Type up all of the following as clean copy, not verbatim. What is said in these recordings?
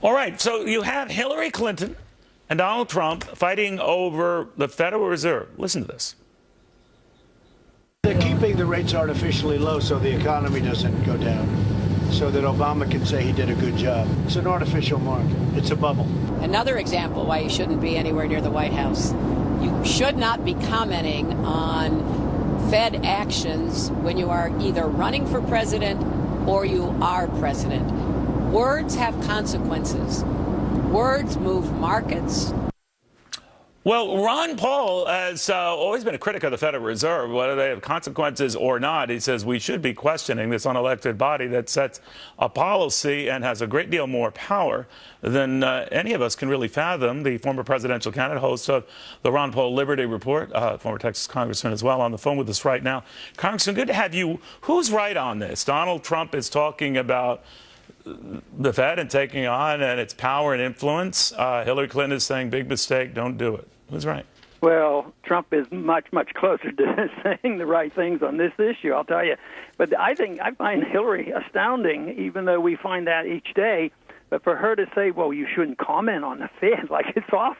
All right, so you have Hillary Clinton and Donald Trump fighting over the Federal Reserve. Listen to this. They're keeping the rates artificially low so the economy doesn't go down, so that Obama can say he did a good job. It's an artificial market. It's a bubble. Another example why you shouldn't be anywhere near the White House. You should not be commenting on Fed actions when you are either running for president or you are president. Words have consequences. Words move markets. Well, Ron Paul has always been a critic of the Federal Reserve, whether they have consequences or not. He says we should be questioning this unelected body that sets a policy and has a great deal more power than any of us can really fathom. The former presidential candidate, host of the Ron Paul Liberty Report, former Texas congressman as well, on the phone with us right now. Congressman, good to have you. Who's right on this? Donald Trump is talking about the Fed and taking on and its power and influence. Hillary Clinton is saying, big mistake, don't do it. Who's right? Well, Trump is much closer to saying the right things on this issue, I'll tell you. But I find Hillary astounding, even though we find that each day. But for her to say, well, you shouldn't comment on the Fed, like it's off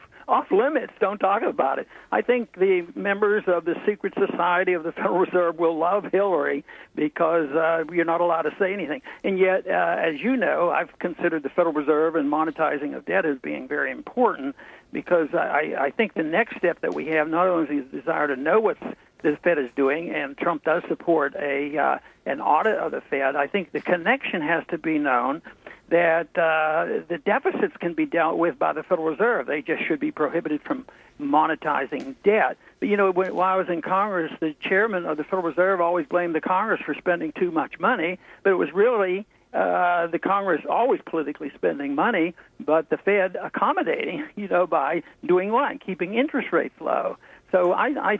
limits, don't talk about it. I think the members of the secret society of the Federal Reserve will love Hillary because you're not allowed to say anything. And yet, as you know, I've considered the Federal Reserve and monetizing of debt as being very important because I think the next step that we have not only is the desire to know what the Fed is doing, and Trump does support an audit of the Fed, I think the connection has to be known that the deficits can be dealt with by the Federal Reserve. They just should be prohibited from monetizing debt. But, you know, while I was in Congress, the chairman of the Federal Reserve always blamed the Congress for spending too much money, but it was really the Congress always politically spending money, but the Fed accommodating, by doing what? Keeping interest rates low. So I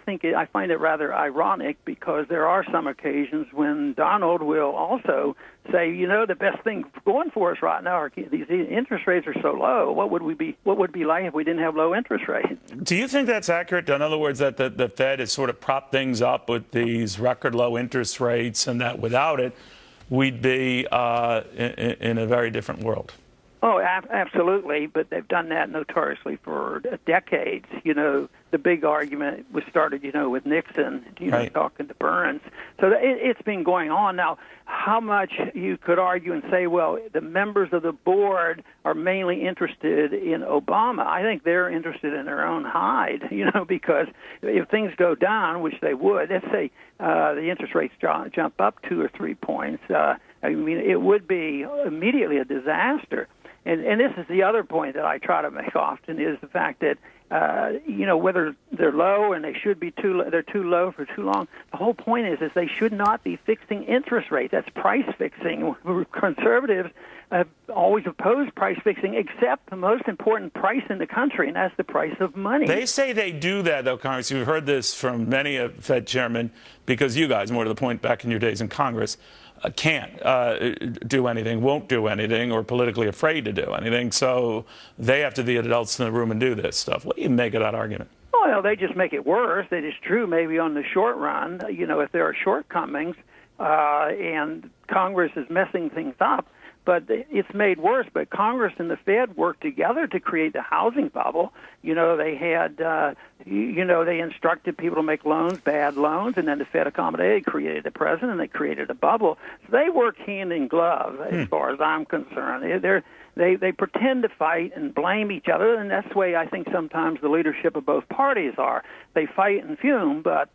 find it rather ironic because there are some occasions when Donald will also say, the best thing going for us right now are these interest rates are so low. What would be like if we didn't have low interest rates? Do you think that's accurate? In other words, that the Fed has sort of propped things up with these record low interest rates, and that without it, we'd be in a very different world? Oh, absolutely, but they've done that notoriously for decades. The big argument was started, with Nixon, right, talking to Burns. So it's been going on. Now, how much you could argue and say, well, the members of the board are mainly interested in Obama. I think they're interested in their own hide, because if things go down, which they would, let's say the interest rates jump up 2 or 3 points, it would be immediately a disaster. And this is the other point that I try to make often is the fact that, whether they're low and they should be they're too low for too long. The whole point is they should not be fixing interest rates. That's price fixing. Conservatives have always opposed price fixing, except the most important price in the country, and that's the price of money. They say they do that, though, Congress. You've heard this from many a Fed chairman, because you guys, more to the point, back in your days in Congress, can't do anything, won't do anything, or politically afraid to do anything. So they have to be adults in the room and do this stuff. What do you make of that argument? Well, they just make it worse. It is true maybe on the short run, if there are shortcomings and Congress is messing things up, but it's made worse. But Congress and the Fed worked together to create the housing bubble. They had, they instructed people to make loans, bad loans, and then the Fed accommodated, created the president, and they created a bubble. So they work hand in glove, as far as I'm concerned. They pretend to fight and blame each other, and that's the way I think sometimes the leadership of both parties are. They fight and fume, but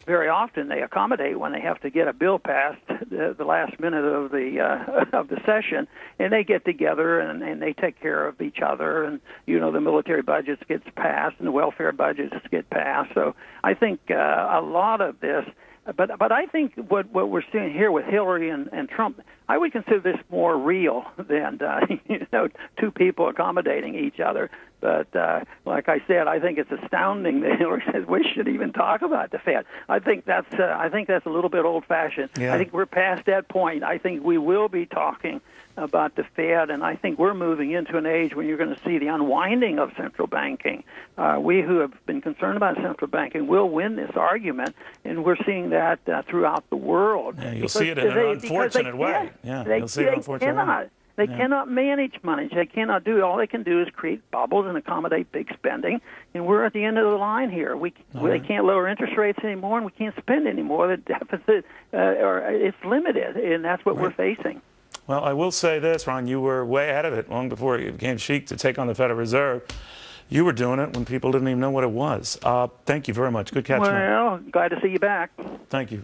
very often they accommodate when they have to get a bill passed the last minute of the session, and they get together and they take care of each other, and the military budgets gets passed and the welfare budgets get passed. So I think a lot of this. But I think what we're seeing here with Hillary and Trump, I would consider this more real than two people accommodating each other. But like I said, I think it's astounding that Hillary says we should even talk about the Fed. I think that's a little bit old-fashioned. Yeah. I think we're past that point. I think we will be talking about the Fed, and I think we're moving into an age when you're going to see the unwinding of central banking. We who have been concerned about central banking will win this argument, and we're seeing that throughout the world. Yeah, you'll see it in an unfortunate way. Yeah, you'll see it in an unfortunate way. They cannot manage money. They cannot do it. All they can do is create bubbles and accommodate big spending. And we're at the end of the line here. They can't lower interest rates anymore, and we can't spend anymore. The deficit, it's limited, and that's what we're facing. Well, I will say this, Ron, you were way ahead of it long before it became chic to take on the Federal Reserve. You were doing it when people didn't even know what it was. Thank you very much. Good catch, man. Well, glad to see you back. Thank you.